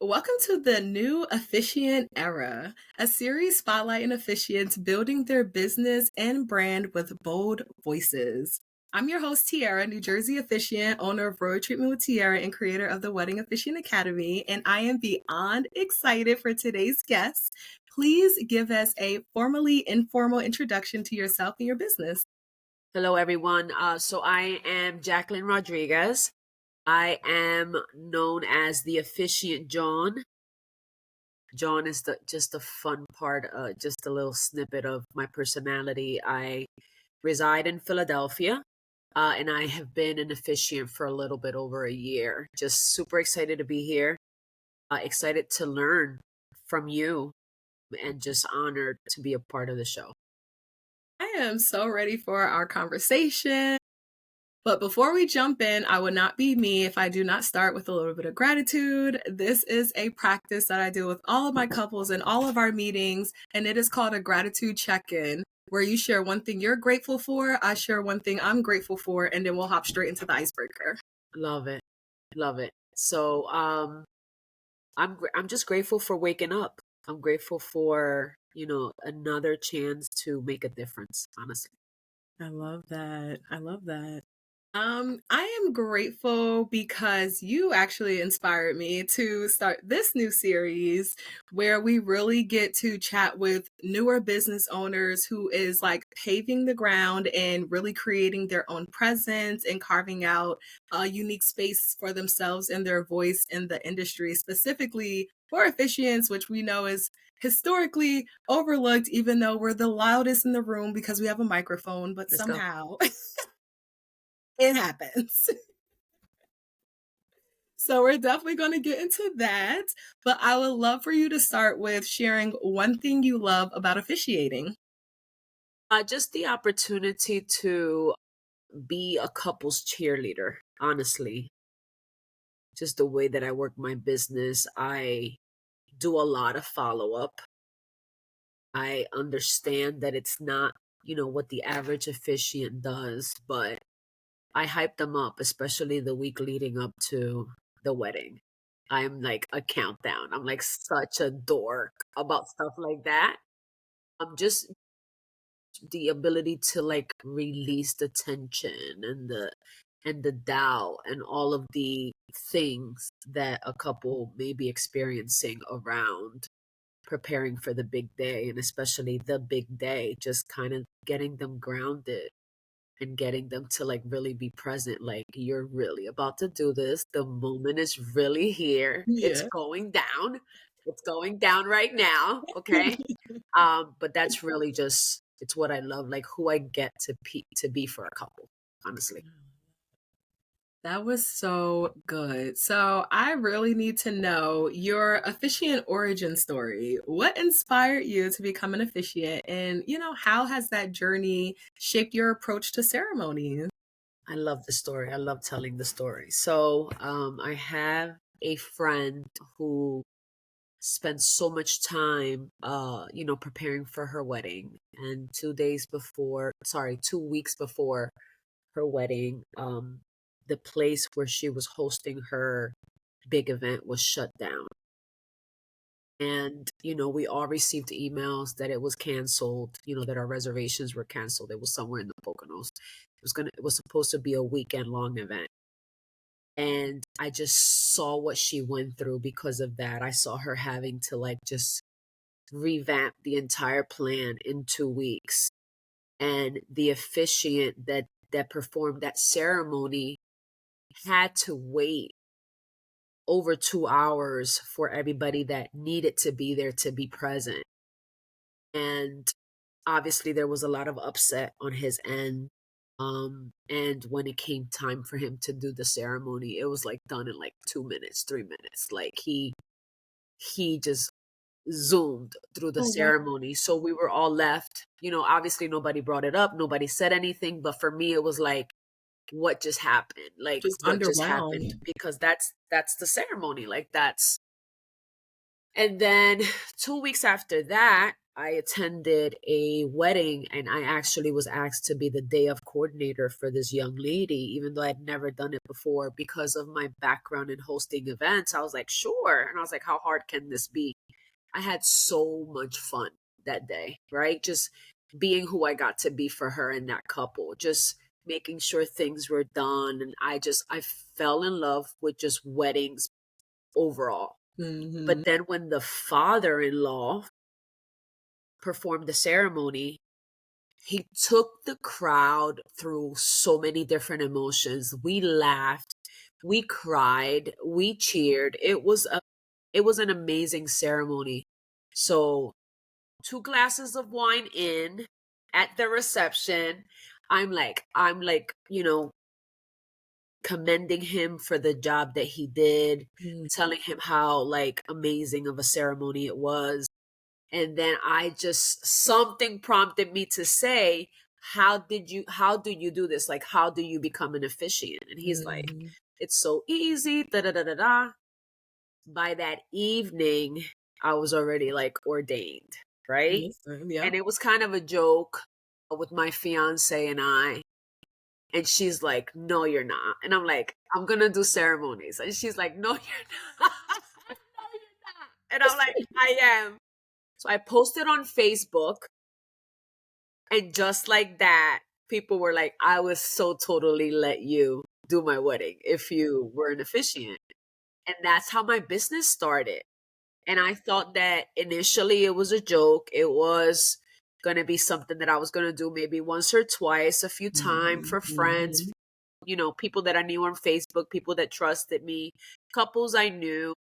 Welcome to the new Officiant Era, a series spotlighting officiants building their business and brand with bold voices. I'm your host, Tiara, New Jersey officiant, owner of Royal Treatment with Tiara, and creator of the Wedding Officiant Academy, and I am beyond excited for today's guest. Please give us a formally informal introduction to yourself and your business. Hello, everyone. So I am Jaclyn Rodriguez. I am known as the Officiant Jawn. Jawn is just the fun part, just a little snippet of my personality. I reside in Philadelphia, and I have been an officiant for a little bit over a year. Just super excited to be here. Excited to learn from you, and just honored to be a part of the show. I am so ready for our conversation. But before we jump in, I would not be me if I do not start with a little bit of gratitude. This is a practice that I do with all of my couples in all of our meetings, and it is called a gratitude check-in, where you share one thing you're grateful for, I share one thing I'm grateful for, and then we'll hop straight into the icebreaker. Love it. Love it. So I'm just grateful for waking up. I'm grateful for, another chance to make a difference, honestly. I love that. I love that. I am grateful because you actually inspired me to start this new series where we really get to chat with newer business owners who is like paving the ground and really creating their own presence and carving out a unique space for themselves and their voice in the industry, specifically for officiants, which we know is historically overlooked, even though we're the loudest in the room because we have a microphone, but Let's go. somehow it happens. So we're definitely going to get into that, but I would love for you to start with sharing one thing you love about officiating. Just the opportunity to be a couple's cheerleader, honestly. Just the way that I work my business, I do a lot of follow up. I understand that it's not, what the average officiant does, but I hype them up, especially the week leading up to the wedding. I'm like a countdown. I'm like such a dork about stuff like that. I'm just the ability to like release the tension and the doubt and all of the things that a couple may be experiencing around preparing for the big day, and especially the big day, just kind of getting them grounded and getting them to like really be present. Like, you're really about to do this. The moment is really here. It's Yeah. going down. It's going down right now. Okay. But that's really just, it's what I love, like who I get to be for a couple, honestly. That was so good. So I really need to know your officiant origin story. What inspired you to become an officiant? And, how has that journey shaped your approach to ceremonies? I love the story. I love telling the story. So I have a friend who spent so much time preparing for her wedding, and 2 weeks before her wedding, the place where she was hosting her big event was shut down. And, we all received emails that it was canceled, that our reservations were canceled. It was somewhere in the Poconos. It was supposed to be a weekend long event. And I just saw what she went through because of that. I saw her having to like just revamp the entire plan in 2 weeks. And the officiant that performed that ceremony had to wait over 2 hours for everybody that needed to be there to be present. And obviously there was a lot of upset on his end. And when it came time for him to do the ceremony, it was like done in like 2 minutes, 3 minutes. Like he just zoomed through the Oh, wow. ceremony. So we were all left, obviously nobody brought it up, nobody said anything, but for me it was like, what just happened? Like, Just what just happened? underwhelmed. Because that's the ceremony. Like, that's. And then 2 weeks after that, I attended a wedding and I actually was asked to be the day of coordinator for this young lady, even though I'd never done it before because of my background in hosting events. I was like, sure. And I was like, how hard can this be? I had so much fun that day, right? Just being who I got to be for her and that couple, just making sure things were done. And I fell in love with just weddings overall. Mm-hmm. But then when the father in law performed the ceremony, he took the crowd through so many different emotions. We laughed, we cried, we cheered. It was an amazing ceremony. So, 2 glasses of wine in at the reception, I'm like, commending him for the job that he did, telling him how like amazing of a ceremony it was. And then something prompted me to say, how do you do this? Like, how do you become an officiant? And he's like, Mm-hmm. it's so easy, da da da da da. By that evening, I was already like ordained, right? Yes, yep. And it was kind of a joke with my fiance and I. And she's like, no, you're not. And I'm like, I'm going to do ceremonies. And she's like, no, you're not. No, you're not. And I'm like, I am. So I posted on Facebook. And just like that, people were like, I would so totally let you do my wedding if you were an officiant. And that's how my business started. And I thought that initially it was a joke. It was going to be something that I was going to do maybe once or twice, a few times Mm-hmm. for friends, Mm-hmm. people that I knew on Facebook, people that trusted me, couples I knew,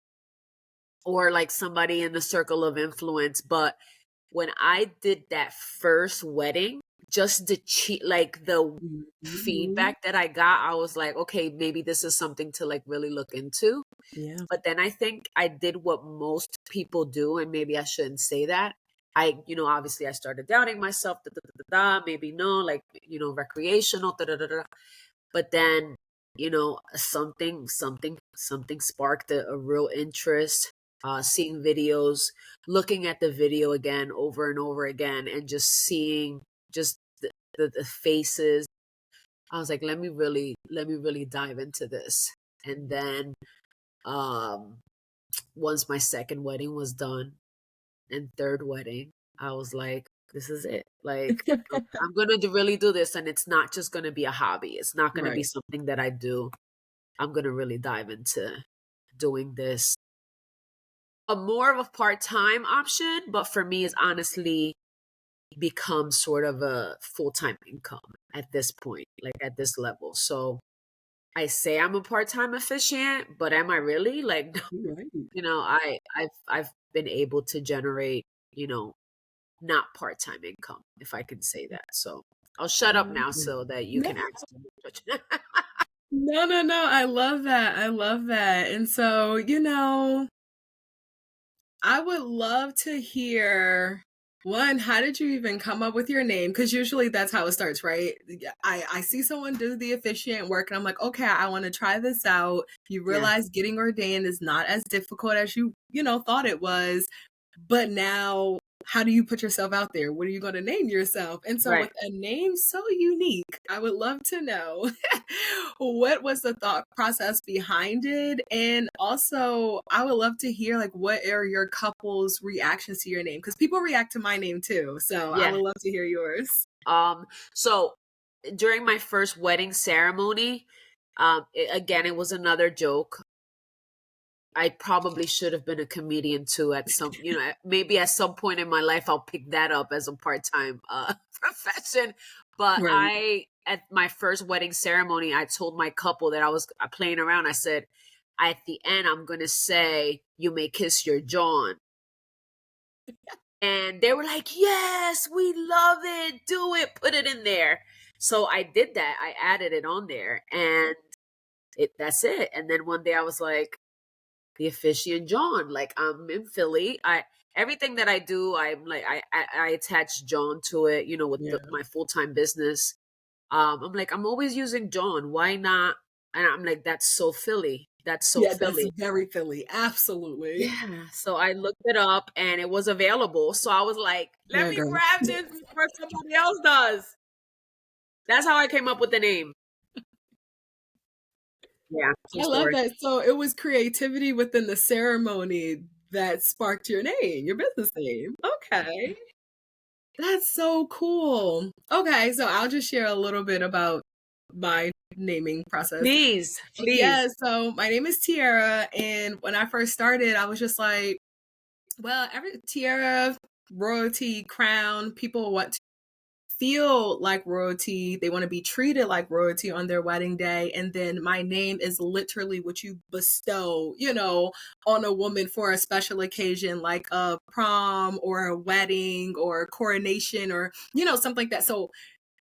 or like somebody in the circle of influence. But when I did that first wedding, just like the Mm-hmm. feedback that I got, I was like, okay, maybe this is something to like really look into. Yeah. But then I think I did what most people do, and maybe I shouldn't say that. Obviously I started doubting myself, maybe no, like, recreational, But then, something sparked a real interest, seeing videos, looking at the video again over and over again, and just seeing just the faces. I was like, let me really dive into this. And then, um, once my second wedding was done and third wedding, I was like, this is it. Like, I'm going to really do this. And it's not just going to be a hobby. It's not going to be Right. something that I do. I'm going to really dive into doing this. A more of a part-time option, but for me, it's honestly become sort of a full-time income at this point, like at this level. So I say I'm a part-time officiant, but am I really? Like, Right. I've been able to generate, not part-time income, if I can say that. So I'll shut up now so that you No, can ask me a question. no, no, no. I love that. I love that. And so, I would love to hear one, how did you even come up with your name? Because usually that's how it starts, right? Yeah, I see someone do the officiant work and I'm like, okay, I want to try this out. You Yeah, realize getting ordained is not as difficult as you thought it was. But now, how do you put yourself out there? What are you going to name yourself? And so, right. with a name so unique, I would love to know what was the thought process behind it. And also, I would love to hear like what are your couple's reactions to your name? Because people react to my name too. So, I Yeah. would love to hear yours. So during my first wedding ceremony, again, it was another joke. I probably should have been a comedian too maybe at some point in my life I'll pick that up as a part-time profession. But Right. at my first wedding ceremony, I told my couple that I was playing around. I said, at the end, I'm going to say, you may kiss your Jawn. And they were like, yes, we love it. Do it. Put it in there. So I did that. I added it on there and that's it. And then one day I was like, the Officiant Jawn. Like, I'm in Philly. Everything that I do, I'm like I attach Jawn to it, with Yeah. my full-time business. I'm like, I'm always using Jawn. Why not? And I'm like, that's so Philly. That's so Yeah, that's Philly. very Philly. Absolutely. Yeah. So I looked it up and it was available. So I was like, let Yeah, me girl. grab this before somebody else does. That's how I came up with the name. Yeah, true I love story. that. So it was creativity within the ceremony that sparked your name, your business name. Okay. That's so cool. Okay, so I'll just share a little bit about my naming process. Please, Yeah, please. so my name is Tiara, and when I first started, I was just like, well, every Tiara, royalty, crown, people want to feel like royalty. They want to be treated like royalty on their wedding day. And then my name is literally what you bestow, on a woman for a special occasion like a prom or a wedding or a coronation or, something like that. So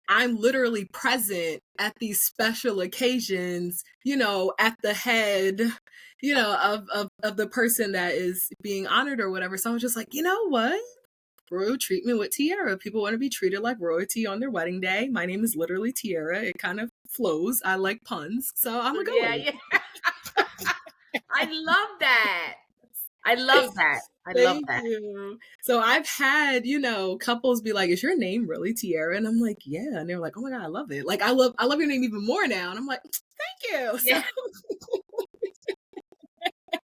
I'm literally present at these special occasions, at the head, of the person that is being honored or whatever. So I was just like, you know what? Royal treatment with Tiara. People want to be treated like royalty on their wedding day. My name is literally Tiara. It kind of flows. I like puns, so I'm gonna go with Yeah, it. yeah. I love that. I love that. I love Thank that. you. So I've had, couples be like, "Is your name really Tiara?" And I'm like, "Yeah." And they're like, "Oh my god, I love it. Like I love your name even more now." And I'm like, "Thank you." So Yeah.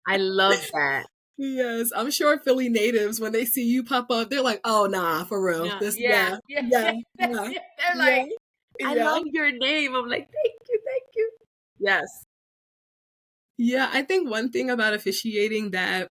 I love that. yes, I'm sure Philly natives when they see you pop up, they're like, "Oh nah, for real. Yeah, This, yeah, yeah, yeah, yeah, yeah. yeah, They're yeah, like, I yeah." love your name. I'm like, thank you, thank you. Yes. Yeah, I think one thing about officiating that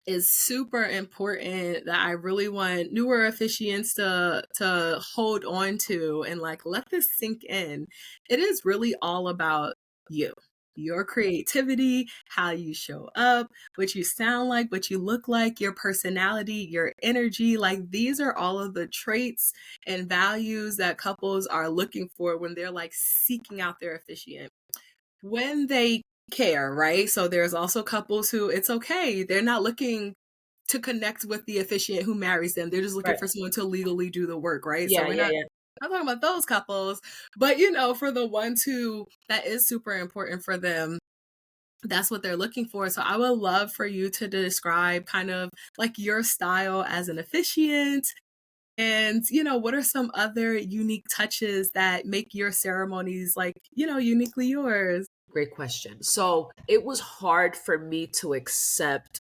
is super important that I really want newer officiants to hold on to and like let this sink in. It is really all about you. Your creativity, how you show up, what you sound like, what you look like, your personality, your energy. Like these are all of the traits and values that couples are looking for when they're like seeking out their officiant when they care, right? So there's also couples who it's okay. They're not looking to connect with the officiant who marries them. They're just looking Right. for someone to legally do the work, right? So Yeah, we're yeah, not yeah. I'm talking about those couples, but for the ones who that is super important for them, that's what they're looking for. So I would love for you to describe kind of like your style as an officiant and, what are some other unique touches that make your ceremonies like, uniquely yours? Great question. So it was hard for me to accept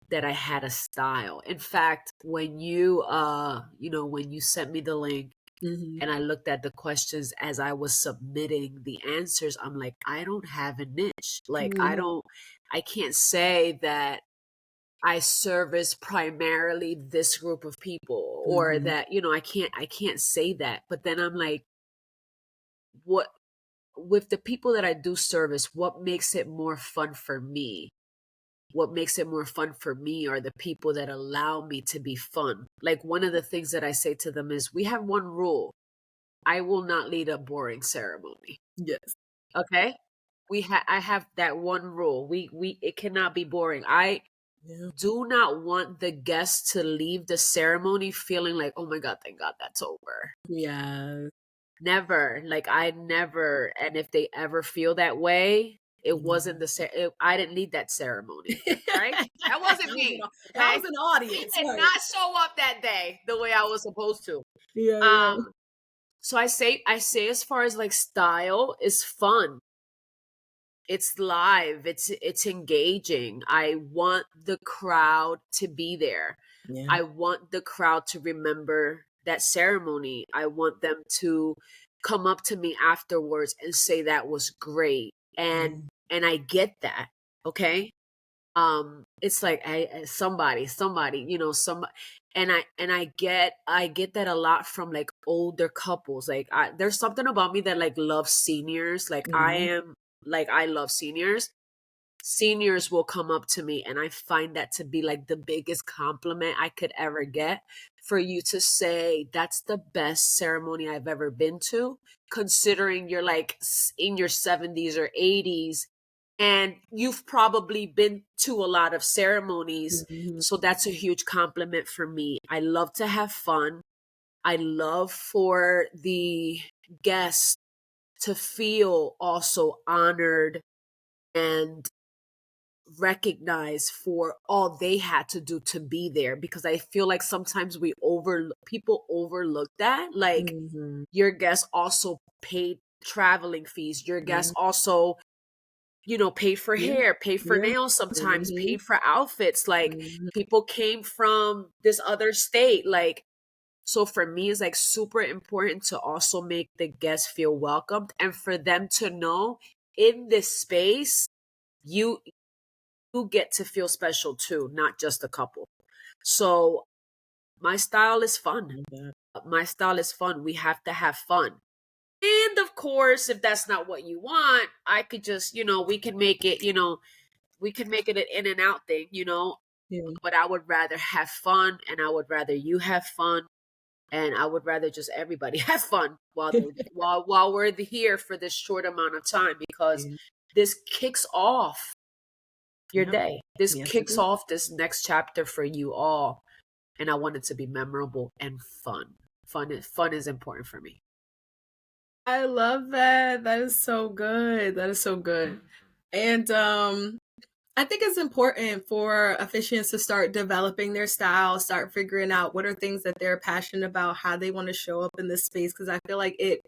that I had a style. In fact, when when you sent me the link Mhm. and I looked at the questions as I was submitting the answers, I'm like, I don't have a niche. Like Mhm. I can't say that I service primarily this group of people or Mhm. that, I can't say that. But then I'm like, what with the people that I do service, what makes it more fun for me? What makes it more fun for me are the people that allow me to be fun. Like one of the things that I say to them is we have one rule. I will not lead a boring ceremony. Yes. Okay? I have that one rule. We it cannot be boring. I Yeah. do not want the guests to leave the ceremony feeling like, "Oh my god, thank god that's over." Yeah. Never. Like I never, and if they ever feel that way, it wasn't I didn't lead that ceremony, right? That wasn't me, That okay? was an I audience, did right? not show up that day the way I was supposed to. Yeah, yeah. Um so I say as far as like style is fun. It's live, it's engaging. I want the crowd to be there. Yeah. I want the crowd to remember that ceremony. I want them to come up to me afterwards and say that was great. Yeah. And I get that. Okay? It's like somebody, some and I get that a lot from like older couples. Like there's something about me that like loves seniors. Mhm. I love seniors. Seniors will come up to me and I find that to be like the biggest compliment I could ever get, for you to say that's the best ceremony I've ever been to, considering you're like in your 70s or 80s and you've probably been to a lot of ceremonies. Mhm. So that's a huge compliment for me. I love to have fun. I love for the guests to feel also honored and recognized for all they had to do to be there, because I feel like sometimes people overlook that. Like, Mm-hmm. your guests also paid traveling fees. Your guests also, paid for Yeah. hair, paid for Yeah. nails sometimes, Mm-hmm. paid for outfits. Like, Mm-hmm. people came from this other state. Like, so for me, it's like super important to also make the guests feel welcomed and for them to know in this space, you you get to feel special too, not just a couple. So my style is fun. Love that. My style is fun. We have to have fun. And of course, if that's not what you want, I could just, we can make it an in and out thing. Yeah. But I would rather have fun, and I would rather you have fun, and I would rather just everybody have fun while we're here for this short amount of time, because Yeah. this kicks off your Yep. day. This Yes, it kicks is. off this next chapter for you all, and I want it to be memorable and fun. Fun is important for me. I love that. That is so good. That is so good. And I think it's important for officiants to start developing their style, start figuring out what are things that they're passionate about, how they want to show up in this space. Because I feel like it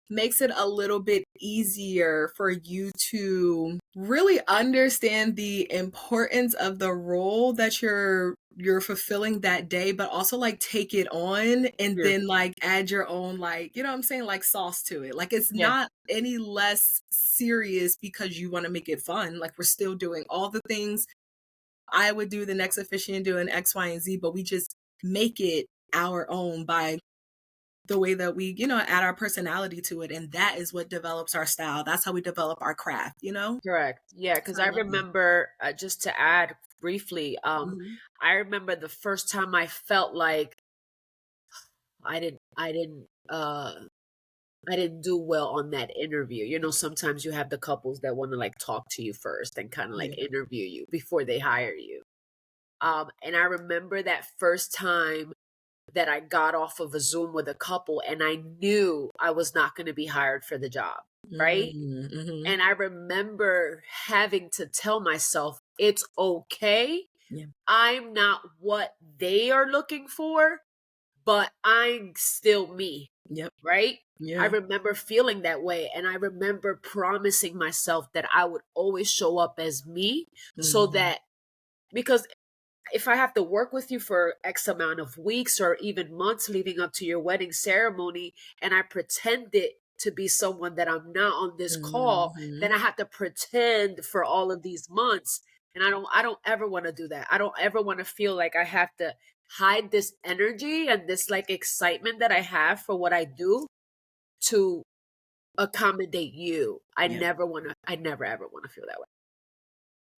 makes it a little bit easier for you to really understand the importance of the role that you're fulfilling that day, but also like take it on and Yeah. then like add your own, like, you know what I'm saying, like sauce to it. Like it's Yeah. not any less serious because you want to make it fun. Like we're still doing all the things I would do the next officiant doing X, Y, and Z, but we just make it our own by the way that we, add our personality to it. And that is what develops our style. That's how we develop our craft. Correct. Yeah, because So I I love that. remember, just to add briefly, Mhm. I remember the first time I felt like I didn't do well on that interview. Sometimes you have the couples that want to like talk to you first and kind of like Yeah. interview you before they hire you. And I remember that first time that I got off of a Zoom with a couple and I knew I was not going to be hired for the job, right? Mhm. And I remember having to tell myself, it's okay. Yeah. I'm not what they are looking for, but I'm still me, Yep. right? I Yeah. remember feeling that way. And I remember promising myself that I would always show up as me, so Mhm. that, because if I have to work with you for X amount of weeks or even months leading up to your wedding ceremony, and I pretended to be someone that I'm not on this call, then Mhm. I have to pretend for all of these months. And I don't ever want to do that. I don't ever want to feel like I have to hide this energy and this like excitement that I have for what I do to accommodate you. Yeah. I never ever want to feel that way.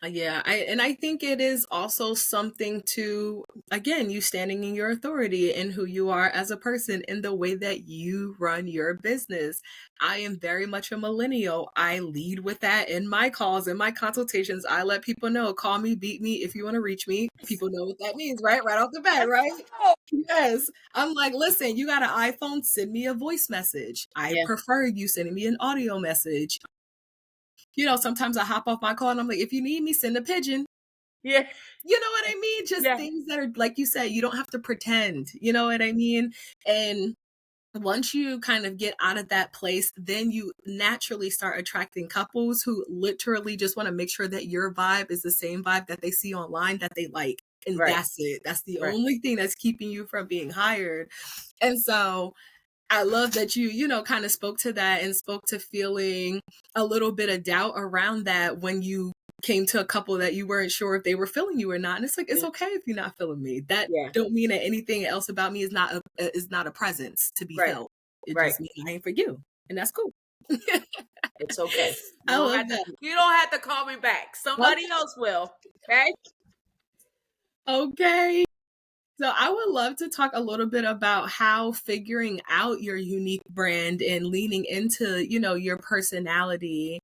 Yeah, I think it is also something to, again, you standing in your authority and who you are as a person in the way that you run your business. I am very much a millennial. I lead with that in my calls, in my consultations. I let people know, call me, beat me if you want to reach me. People know what that means, right? Right off the bat, right? Yes. I'm like, listen, you got an iPhone, send me a voice message. I Yeah. prefer you sending me an audio message. Sometimes I hop off my call and I'm like, if you need me, send a pigeon. Yeah. You know what I mean? Just Yeah. things that are, like you said, you don't have to pretend. You know what I mean? And once you kind of get out of that place, then you naturally start attracting couples who literally just want to make sure that your vibe is the same vibe that they see online that they like. And Right. that's it. That's the Right. only thing that's keeping you from being hired. And so I love that you kind of spoke to that and spoke to feeling a little bit of doubt around that when you came to a couple that you weren't sure if they were feeling you or not. And it's like, it's Yeah. okay if you're not feeling me. That Yeah. don't mean that anything else about me is not a presence to be Right. felt. It Right. just means I ain't for you. And that's cool. It's okay. I love that. You don't have to call me back. Okay. Somebody else will. Okay? Okay. So I would love to talk a little bit about how figuring out your unique brand and leaning into, your personality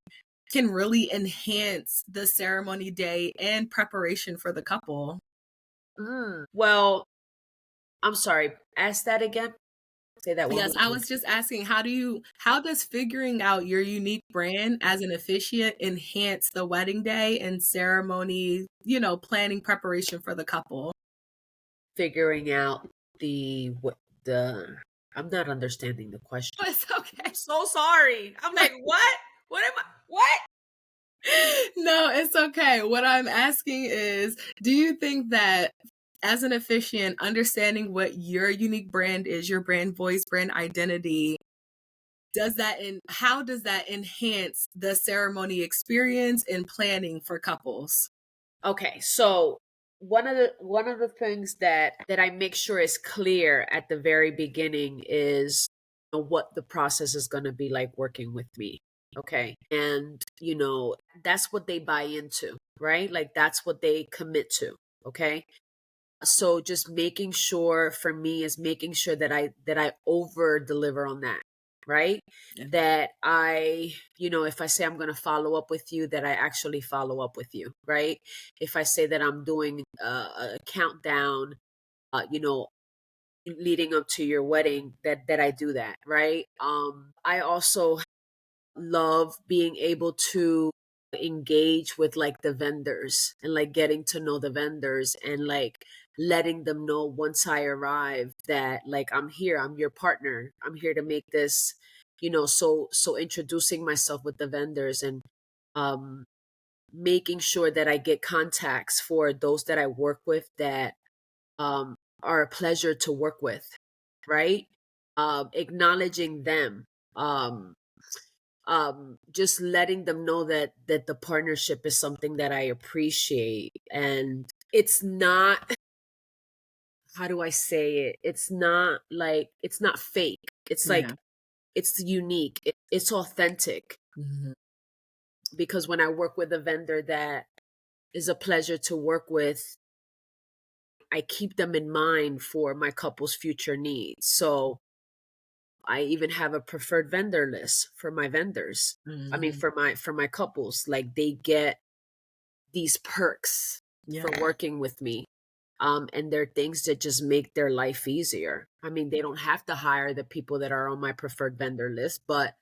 can really enhance the ceremony day and preparation for the couple. Well, I'm sorry. Ask that again. Say that one Yes, more I time. was just asking, how does figuring out your unique brand as an officiant enhance the wedding day and ceremony, planning preparation for the couple? Figuring out the I'm not understanding the question. Oh, it's I'm okay. so sorry. I'm like, what? What am I? What? No, it's okay. What I'm asking is, do you think that as an officiant, understanding what your unique brand is, your brand voice, brand identity, how does that enhance the ceremony experience and planning for couples? Okay, so one of the things that I make sure is clear at the very beginning is what the process is going to be like working with me. Okay. And that's what they buy into, right? Like that's what they commit to. Okay. So just making sure for me is making sure that I over deliver on that, right? Yeah. That if I say I'm going to follow up with you, that I actually follow up with you, right? If I say that I'm doing a countdown, leading up to your wedding, that I do that, right? I also love being able to engage with like the vendors and like getting to know the vendors and like letting them know once I arrive that like I'm here, I'm your partner, I'm here to make this, so introducing myself with the vendors and um making sure that I get contacts for those that I work with that um are a pleasure to work with, right? Acknowledging them, um just letting them know that the partnership is something that I appreciate, and it's not, how do I say it, it's not fake, it's Yeah. like it's unique, it's authentic, Mhm. because when I work with a vendor that is a pleasure to work with, I keep them in mind for my couple's future needs. So I even have a preferred vendor list for my vendors. I mean, Mhm. for my couples, like they get these perks Yeah. for working with me. And they're things that just make their life easier. I mean, they don't have to hire the people that are on my preferred vendor list, but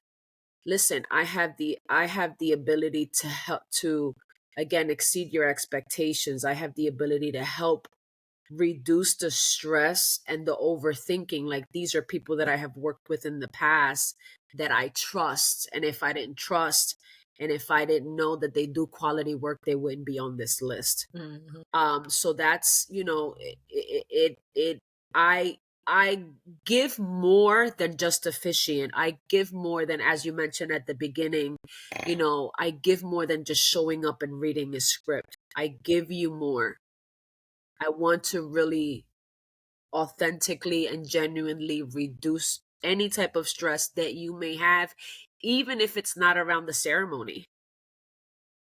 listen, I have the ability to help to, again, exceed your expectations. I have the ability to help reduce the stress and the overthinking. Like these are people that I have worked with in the past that I trust. And if I didn't trust and if I didn't know that they do quality work, they wouldn't be on this list. Mhm. So that's, I I give more than just officiant. I give more than, as you mentioned at the beginning, I give more than just showing up and reading a script. I give you more. I want to really authentically and genuinely reduce any type of stress that you may have, even if it's not around the ceremony,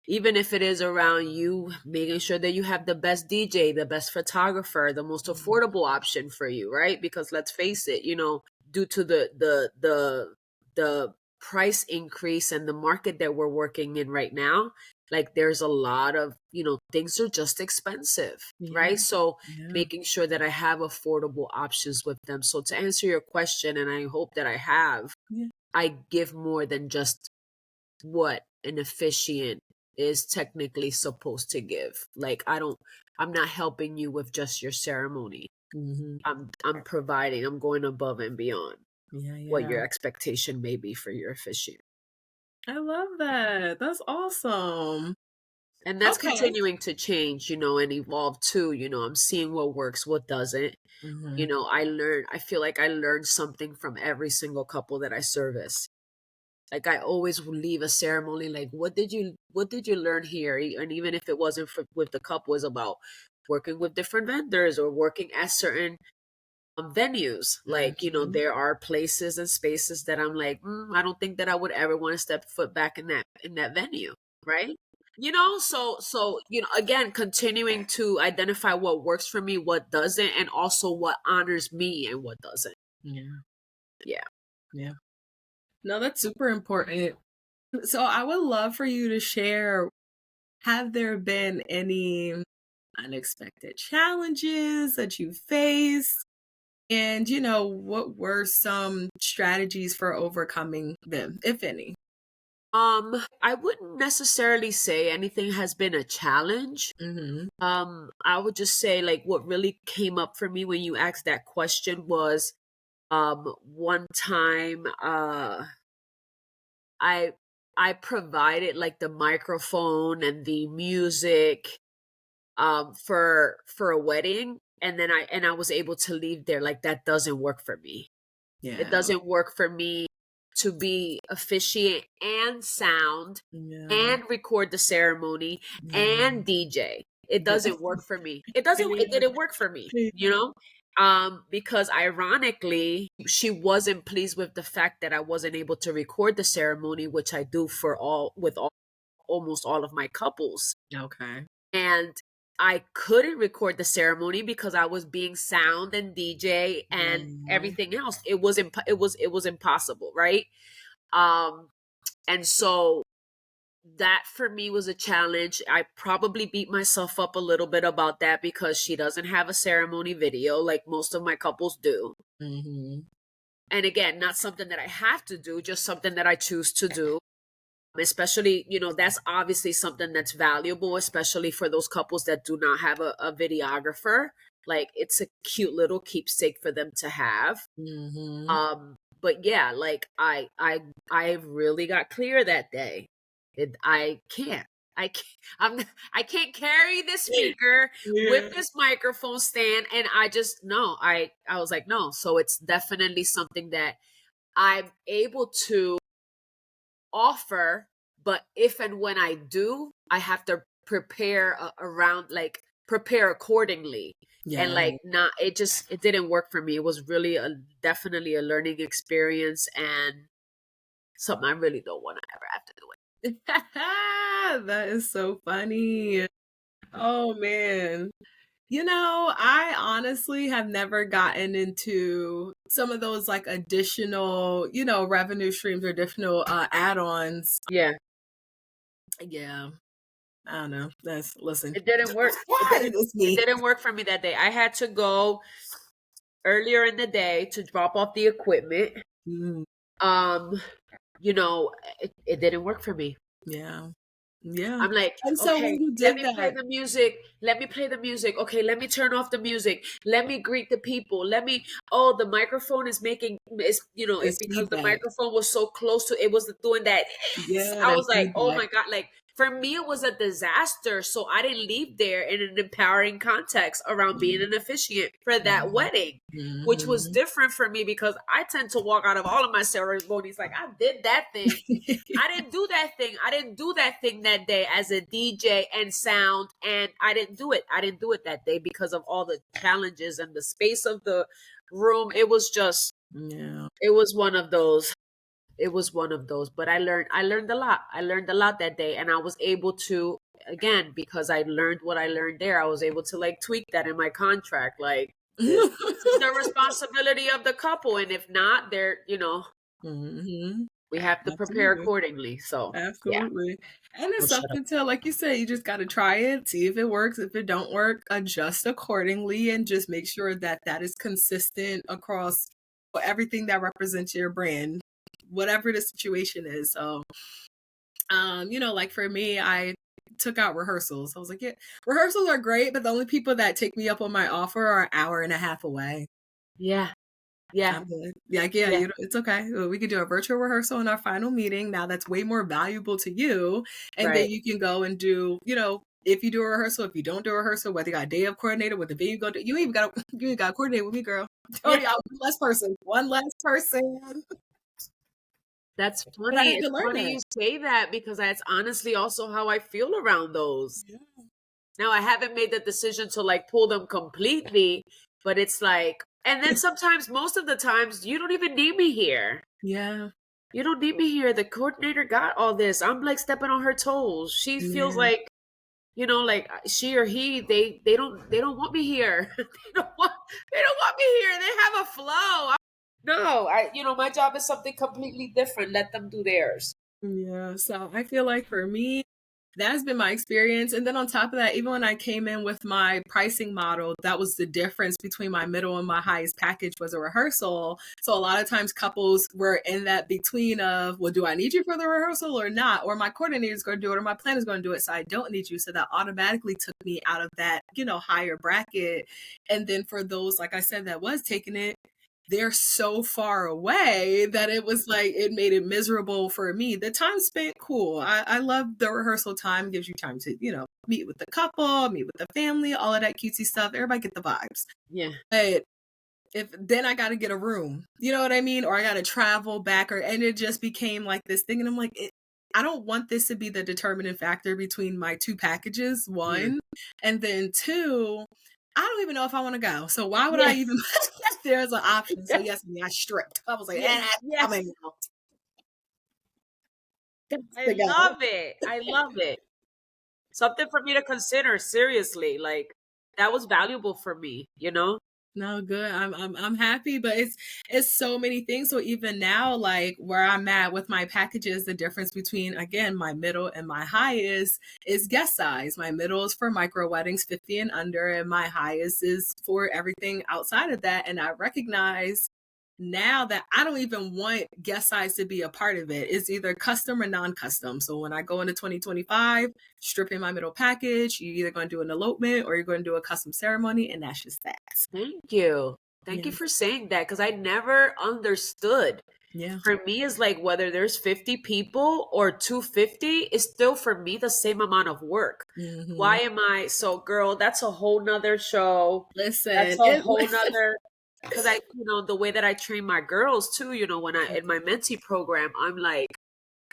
even if it is around you making sure that you have the best DJ, the best photographer, the most Mhm. affordable option for you, right? Because let's face it, due to the price increase and the market that we're working in right now, like there's a lot of, things are just expensive, Yeah. right? So Yeah. making sure that I have affordable options with them. So to answer your question, and I hope that I have, Yeah. I give more than just what an officiant is technically supposed to give. Like I'm not helping you with just your ceremony. Mhm. I'm providing, I'm going above and beyond Yeah, what yeah. your expectation may be for your officiant. I love that. That's awesome. And that's Okay. continuing to change, and evolve too. I'm seeing what works, what doesn't. Mhm. I feel like I learned something from every single couple that I service. Like I always will leave a ceremony like, what did you learn here? And even if it wasn't with the couple, was about working with different vendors or working at certain venues. Like, Mhm. there are places and spaces that I'm like, I don't think that I would ever want to step foot back in that venue, right? So again, continuing to identify what works for me, what doesn't, and also what honors me and what doesn't. Yeah. Yeah. Yeah. No, that's super important. So I would love for you to share, have there been any unexpected challenges that you faced? And, what were some strategies for overcoming them, if any? I wouldn't necessarily say anything has been a challenge. Mhm. I would just say like what really came up for me when you asked that question was one time I I provided like the microphone and the music for a wedding, and then I was able to leave there. Like that doesn't work for me. It Yeah. doesn't work for me to be officiate and sound Yeah. and record the ceremony Yeah. and DJ. It Yeah. doesn't work for me. It Yeah. didn't work for me, you know? Because ironically, she wasn't pleased with the fact that I wasn't able to record the ceremony, which I do for almost all of my couples. Okay. And I couldn't record the ceremony because I was being sound and DJ and Wow. everything else. It was impossible, right? Um and so that for me was a challenge. I probably beat myself up a little bit about that because she doesn't have a ceremony video like most of my couples do. Mhm. And again, not something that I have to do, just something that I choose to do. Especially, that's obviously something that's valuable, especially for those couples that do not have a videographer. Like it's a cute little keepsake for them to have. Mhm. But yeah, like I really got clear that day. I can't. I can't, I can't carry this speaker with Yeah. this microphone stand, and I just no. I was like no. So it's definitely something that I'm able to offer, but if and when I do, I have to prepare around, like prepare accordingly. And Yeah. like not it didn't work for me. It was really definitely a learning experience and something I really don't want to ever have to do it. That is so funny. Oh, man. I honestly have never gotten into some of those, like, additional, revenue streams or additional, add-ons. Yeah. Yeah. I don't know. Listen, It didn't work. it's It me. didn't work for me that day. I had to go earlier in the day to drop off the equipment. Mm, Um, it didn't work for me. yeah. Yeah. I'm like, And so okay, when you let did me play that. the music. Let me play the music. Okay, let me turn off the music. Let me greet the people. Oh, the microphone is making, it's This because the feedback. microphone was so close to, it was doing that. Yeah, I that was like, oh feedback. my God, like for me, it was a disaster. So I didn't leave there in an empowering context around being Mm, an officiant for that mm, wedding, which was mhm. different for me because I tend to walk out of all of my ceremonies like I did that thing. I didn't do that thing. I didn't do that thing that day as a DJ and sound, and I didn't do it. I didn't do it that day because of all the challenges and the space of the room. It was just, Yeah. it was one of those. It was one of those. But I learned a lot. I learned a lot that day, and I was able to, again, because I learned what I learned there. I was able to like tweak that in my contract. Like this is the responsibility of the couple, and if not, Mhm. we have to prepare Absolutely. accordingly. So yeah. Absolutely. And Oh, it's shut up. something to, like you said, you just gotta try it, see if it works. If it don't work, adjust accordingly and just make sure that that is consistent across everything that represents your brand, whatever the situation is. So, like for me, I took out rehearsals. I was like, yeah, rehearsals are great, but the only people that take me up on my offer are an hour and a half away. Yeah. Yeah. I'm good. Like, yeah, Yeah. it's okay. We could do a virtual rehearsal in our final meeting. Now that's way more valuable to you. And then Right. you can go and do, if you do a rehearsal, if you don't do a rehearsal, whether you got a day of coordinator, what the venue go do, you even got you ain't got to coordinate with me, girl. Oh Yeah. yeah, one less person. One less person. That's But I funny. had to It's learn funny that. you say that because that's honestly also how I feel around those. Yeah. Now I haven't made the decision to like pull them completely, but it's like, and then sometimes, most of the times, you don't even need me here. Yeah. You don't need me here. The coordinator got all this. I'm like stepping on her toes. She feels Yeah. like, like she or he, they don't want me here. They don't want me here. They have a flow. No, my job is something completely different. Let them do theirs. Yeah. So I feel like for me, That's been my experience. And then on top of that, even when I came in with my pricing model, that was the difference between my middle and my highest package was a rehearsal. So a lot of times couples were in that between of, well, do I need you for the rehearsal or not? Or my coordinator is going to do it or my planner is going to do it. So I don't need you. So that automatically took me out of that, higher bracket. And then for those, like I said, that was taking it, they're so far away that it was like it made it miserable for me. The time spent, cool. I love the rehearsal time, gives you time to, meet with the couple, meet with the family, all of that cutesy stuff. Everybody get the vibes. Yeah. But if then I gotta get a room, you know what I mean? Or I gotta travel back, and it just became like this thing. And I'm like, I don't want this to be the determining factor between my two packages, Yeah. one, and then two, I don't even know if I want to go. So why would I Yeah. even there's an option. So yes, I stripped. I was like, Yeah. and I'm Yes. in now. That's I the go. love it. I love it. Something for me to consider seriously. Like that was valuable for me, you know? No, good. I'm happy, but it's so many things. So even now, like where I'm at with my packages, the difference between again my middle and my high is guest size. My middle is for micro weddings, 50 and under, and my highest is for everything outside of that. And I recognize now that I don't even want guest size to be a part of it. It's either custom or non-custom. So when I go into 2025, stripping my middle package, you're either going to do an elopement or you're going to do a custom ceremony, and that's just that. Thank you. Thank Yeah. you for saying that because I never understood. Yeah. For me, it's like whether there's 50 people or 250, it's still for me the same amount of work. Why Mhm. am I so, girl? That's a whole nother show. That's Listen, a whole nother because the way that I train my girls too, when I in my mentee program, I'm like,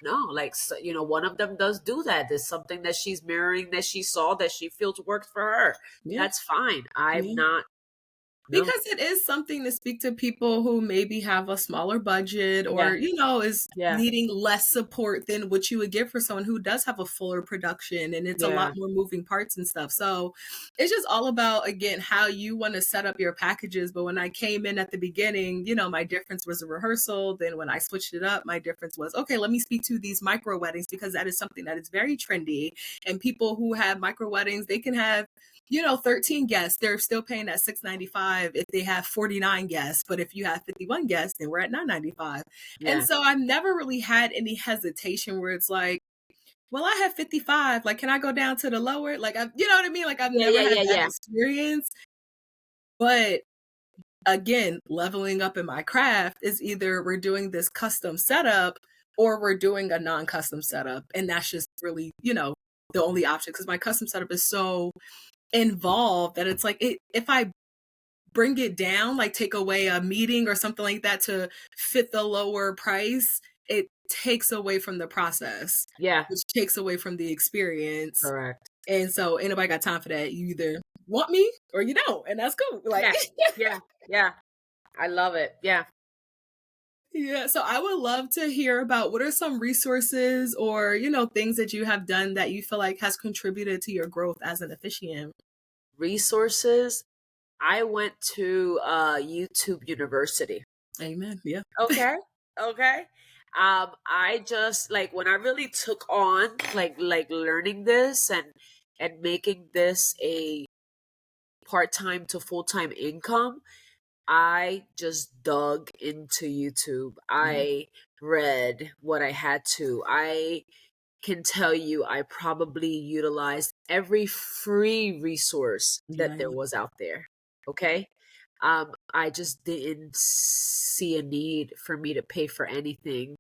no, like, so, one of them does do that. There's something that she's mirroring that she saw that she feels worked for her. yeah, That's fine. I'm yeah. not, no. Because it is something to speak to people who maybe have a smaller budget or, Yeah. is Yeah. needing less support than what you would get for someone who does have a fuller production and it's a lot Yeah. more moving parts and stuff. So it's just all about, again, how you want to set up your packages. But when I came in at the beginning, my difference was a rehearsal. Then when I switched it up, my difference was, okay, let me speak to these micro weddings because that is something that is very trendy. And people who have micro weddings, they can have 13 guests, they're still paying at $695 if they have 49 guests. But if you have 51 guests, then we're at $995. And Yeah. so I've never really had any hesitation where it's like, well, I have 55. Like, can I go down to the lower? Like, you know what I mean? Like, I've Yeah. never Yeah. had Yeah. that Yeah. experience. But again, leveling up in my craft is either we're doing this custom setup or we're doing a non custom setup. And that's just really, the only option because my custom setup is so involved that it's like if I bring it down, like take away a meeting or something like that to fit the lower price, it takes away from the process, Yeah. which takes away from the experience. Correct. And so ain't nobody got time for that. You either want me or you don't, and that's cool. Like Yeah. Yeah. Yeah. I love it. Yeah. yeah, so I would love to hear about what are some resources or, things that you have done that you feel like has contributed to your growth as an officiant. Resources. I went to YouTube University. Amen. Yeah. Okay. Okay. I just like when I really took on like learning this and making this a part-time to full-time income. I just dug into YouTube. Yeah. I read what I had to. I can tell you I probably utilized every free resource that Yeah. there was out there. Okay. I just didn't see a need for me to pay for anything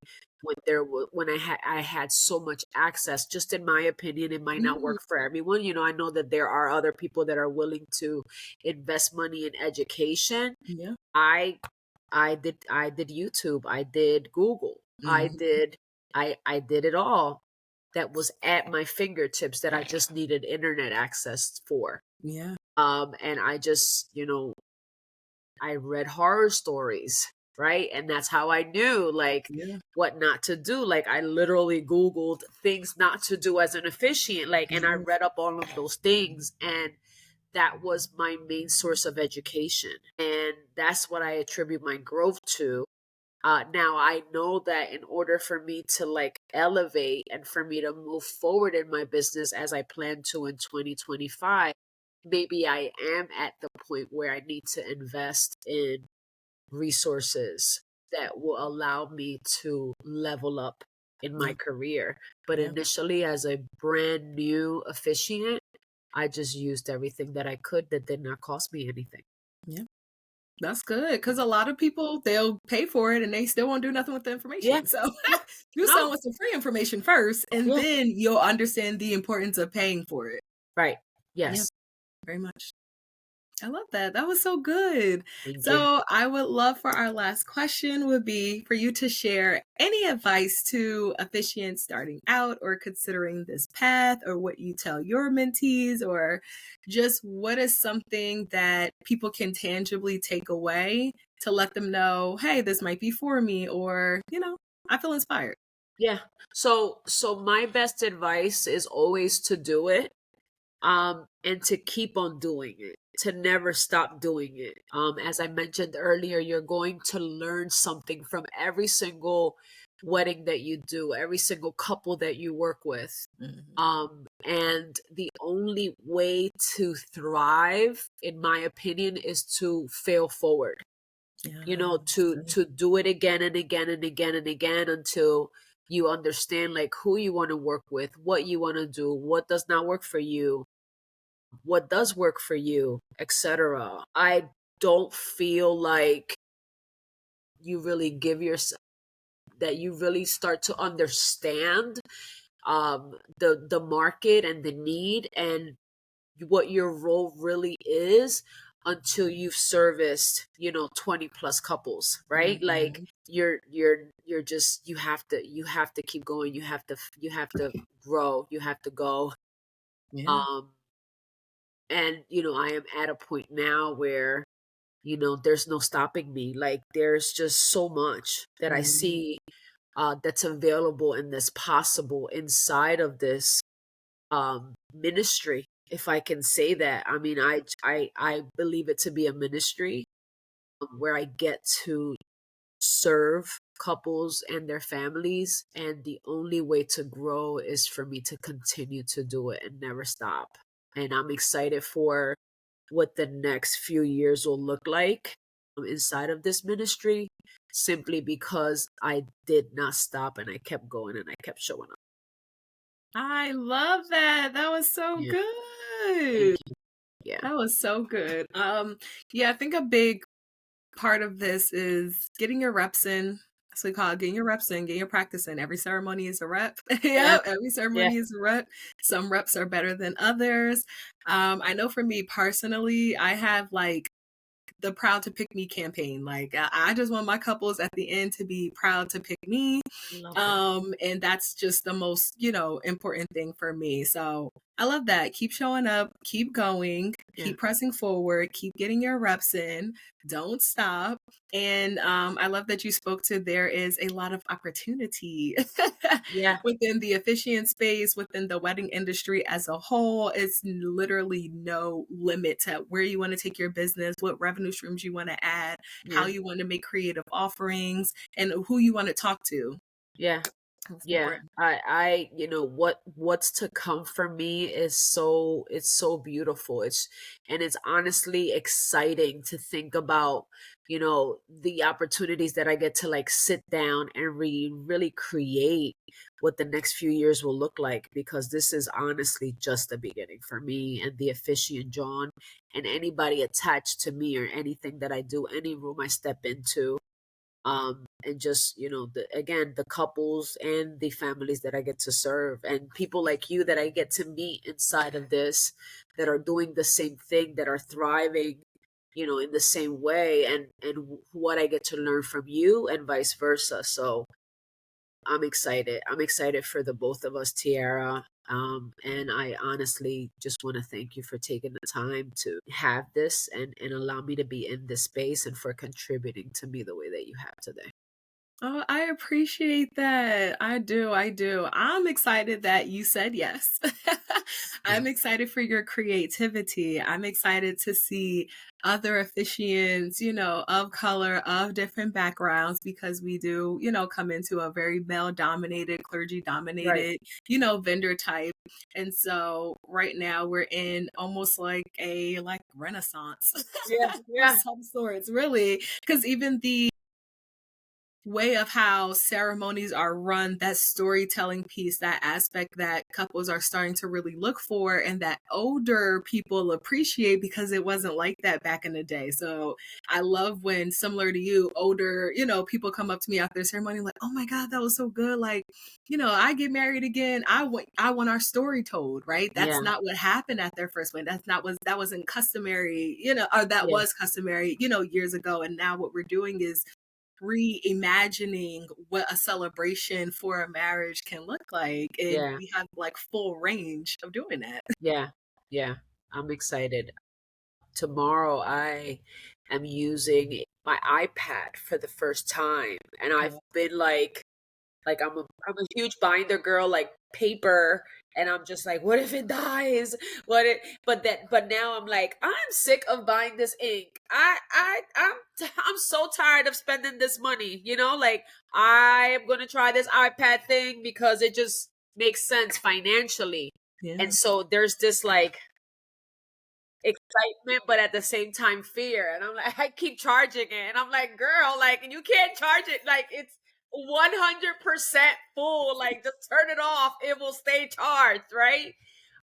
when I had so much access. Just in my opinion, it might not Mhm. work for everyone. I know that there are other people that are willing to invest money in education. Yeah. I did YouTube. I did Google. I Mhm. did I did it all that was at my fingertips that I just needed internet access for. Yeah. And I just, I read horror stories, right? And that's how I knew like Yeah. what not to do. Like I literally Googled things not to do as an officiant, like, and I Mhm. read up all of those things. And that was my main source of education. And that's what I attribute my growth to. Now I know that in order for me to like elevate and for me to move forward in my business as I plan to in 2025, maybe I am at the point where I need to invest in resources that will allow me to level up in my Yeah. career. But Yeah. initially, as a brand new officiant, I just used everything that I could that did not cost me anything. Yeah. That's good because a lot of people, they'll pay for it and they still won't do nothing with the Yeah, information. So yeah, do no, something with some free information first, and yeah, then you'll understand the importance of paying for it. right, Yeah, yes, very much. I love that. That was so good. thank you. So I would love for our last question would be for you to share any advice to officiants starting out or considering this path, or what you tell your mentees, or just what is something that people can tangibly take away to let them know, hey, this might be for me, or, I feel inspired. Yeah. So my best advice is always to do it, and to keep on doing it, to never stop doing it. As I mentioned earlier, you're going to learn something from every single wedding that you do, every single couple that you work with. Mhm. And the only way to thrive, in my opinion, is to fail forward. You Yeah, know, that's to good. to do it again and again and again and again until you understand like who you want to work with, what you want to do, what does not work for you, what does work for you, etc. I don't feel like you really give yourself that you really start to understand the market and the need and what your role really is until you've serviced 20 plus couples, right? Like Mhm. you're just you have to keep going, you have to grow, you have to go. Yeah. um and I am at a point now where there's no stopping me. Like there's just so much that I Mhm. see that's available and that's possible inside of this ministry, if I can say that. I mean, I believe it to be a ministry, where I get to serve couples and their families, and the only way to grow is for me to continue to do it and never stop. And I'm excited for what the next few years will look like, inside of this ministry, simply because I did not stop and I kept going and I kept showing up. I love that. That was so Yeah, thank good. you. Yeah, That was so good. Yeah, I think a big part of this is getting your reps in. That's what we call it, getting your reps in, getting your practice in. Every ceremony is a rep. yeah, Yeah, every yeah, ceremony is a rep. Some reps are better than others. I know for me personally, I have like the Proud to Pick Me campaign. Like I just want my couples at the end to be proud to pick me. love that. And that's just the most, important thing for me. So I love that. Keep showing up, keep going, Yeah, keep pressing forward, keep getting your reps in, don't stop. And I love that you spoke to there is a lot of opportunity yeah, within the officiant space, within the wedding industry as a whole. It's literally no limit to where you want to take your business, what revenue streams you want to add, how yeah, you want to make creative offerings, and who you want to talk to. yeah. That's Yeah, important. what's to come for me is it's so beautiful. It's honestly exciting to think about, the opportunities that I get to like sit down and really create what the next few years will look like, because this is honestly just the beginning for me and the Officiant Jawn and anybody attached to me or anything that I do, any room I step into, and just again, the couples and the families that I get to serve, and people like you that I get to meet inside of this, that are doing the same thing, that are thriving, in the same way, and what I get to learn from you and vice versa. So I'm excited for the both of us, Tiara. And I honestly just want to thank you for taking the time to have this and allow me to be in this space, and for contributing to me the way that you have today. Oh, I appreciate that. I do. I do. I'm excited that you said yes. I'm Yes. excited for your creativity. I'm excited to see other officiants, of color, of different backgrounds, because we do, come into a very male dominated, clergy Right. dominated, vendor type. And so right now we're in almost like a renaissance Yeah. of Yeah. some sorts, really. Because even the way of how ceremonies are run, that storytelling piece, that aspect that couples are starting to really look for and that older people appreciate, because it wasn't like that back in the day. So I love when, similar to you, older, people come up to me after the ceremony like, "Oh my God, that was so good. Like, I get married again. I want our story told, right? Yeah. That's not what happened at their first wedding. That wasn't customary, or that Yeah. was customary, years ago. And now what we're doing is reimagining what a celebration for a marriage can look like, and Yeah. we have like full range of doing that. Yeah. Yeah. I'm excited. Tomorrow I am using my iPad for the first time, and I've been like I'm a huge binder girl, like paper, and I'm just like, what if it dies? But now I'm like, I'm sick of buying this ink. I'm so tired of spending this money, like I am gonna try this iPad thing because it just makes sense financially. And Yeah. so there's this like excitement, but at the same time fear. And I'm like, I keep charging it, and I'm like, girl, like you can't charge it, like it's 100% full. Like just turn it off; it will stay charged, right?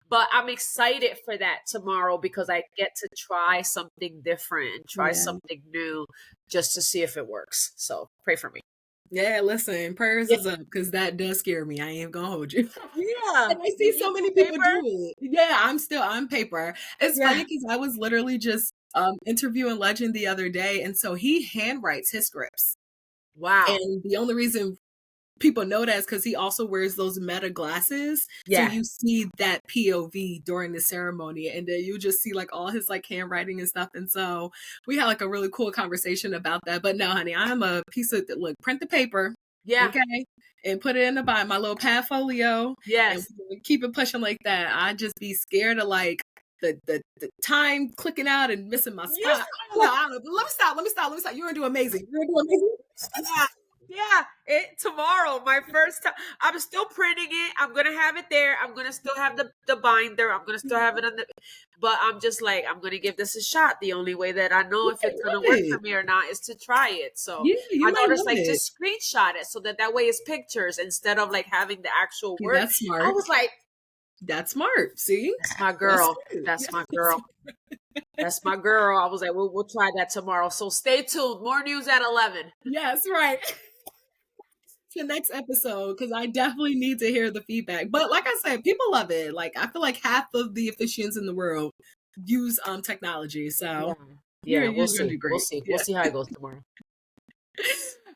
But I'm excited for that tomorrow because I get to try something different and try Yeah. something new just to see if it works. So pray for me. Yeah, listen, prayers Yeah, is up, because that does scare me. I ain't gonna hold you. yeah. And I You see so use many people paper? do it. Yeah, I'm paper. It's funny Yeah. because I was literally just interviewing Legend the other day, and so he handwrites his scripts. Wow. And the only reason people know that is because he also wears those meta glasses. So Yeah. you see that POV during the ceremony, and then you just see like all his like handwriting and stuff. And so we had like a really cool conversation about that. But no, honey, I'm a piece of look, print the paper, Yeah. okay, and put it in the bind, my little pad folio, and Yes. we keep it pushing like that. I just be scared of like the time clicking out and missing my Yeah. spot. I don't know. I don't know. Let me stop. Let me stop. Let me stop. You're gonna do amazing. You're gonna do amazing. Yeah. Yeah. Tomorrow, my first time. I'm still printing it. I'm gonna have it there. I'm gonna still have the binder. I'm gonna still have it on the, but I'm just like, I'm gonna give this a shot. The only way that I know You if might it's gonna love work for it. me or not is to try it. So Yeah, you my might daughter's love like, it. just screenshot it so that way it's pictures instead of like having the actual See, work. that's I smart. was like, That's smart. See? that's my That's girl. smart. That's my girl. That's my girl. I was like, we'll try that tomorrow. So stay tuned. More news at 11. Yes, right. The next episode, because I definitely need to hear the feedback. But like I said, people love it. Like I feel like half of the officiants in the world use technology. Yeah. So Yeah. We'll you're gonna see. do We'll great. see. We'll Yeah. see how it goes tomorrow.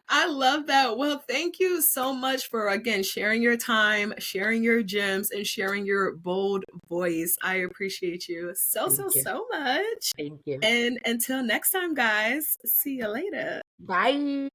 I love that. Well, thank you so much for again sharing your time, sharing your gems, and sharing your bold voice. I appreciate you so, Thank so, you. so much. Thank you. And until next time, guys, see you later. Bye.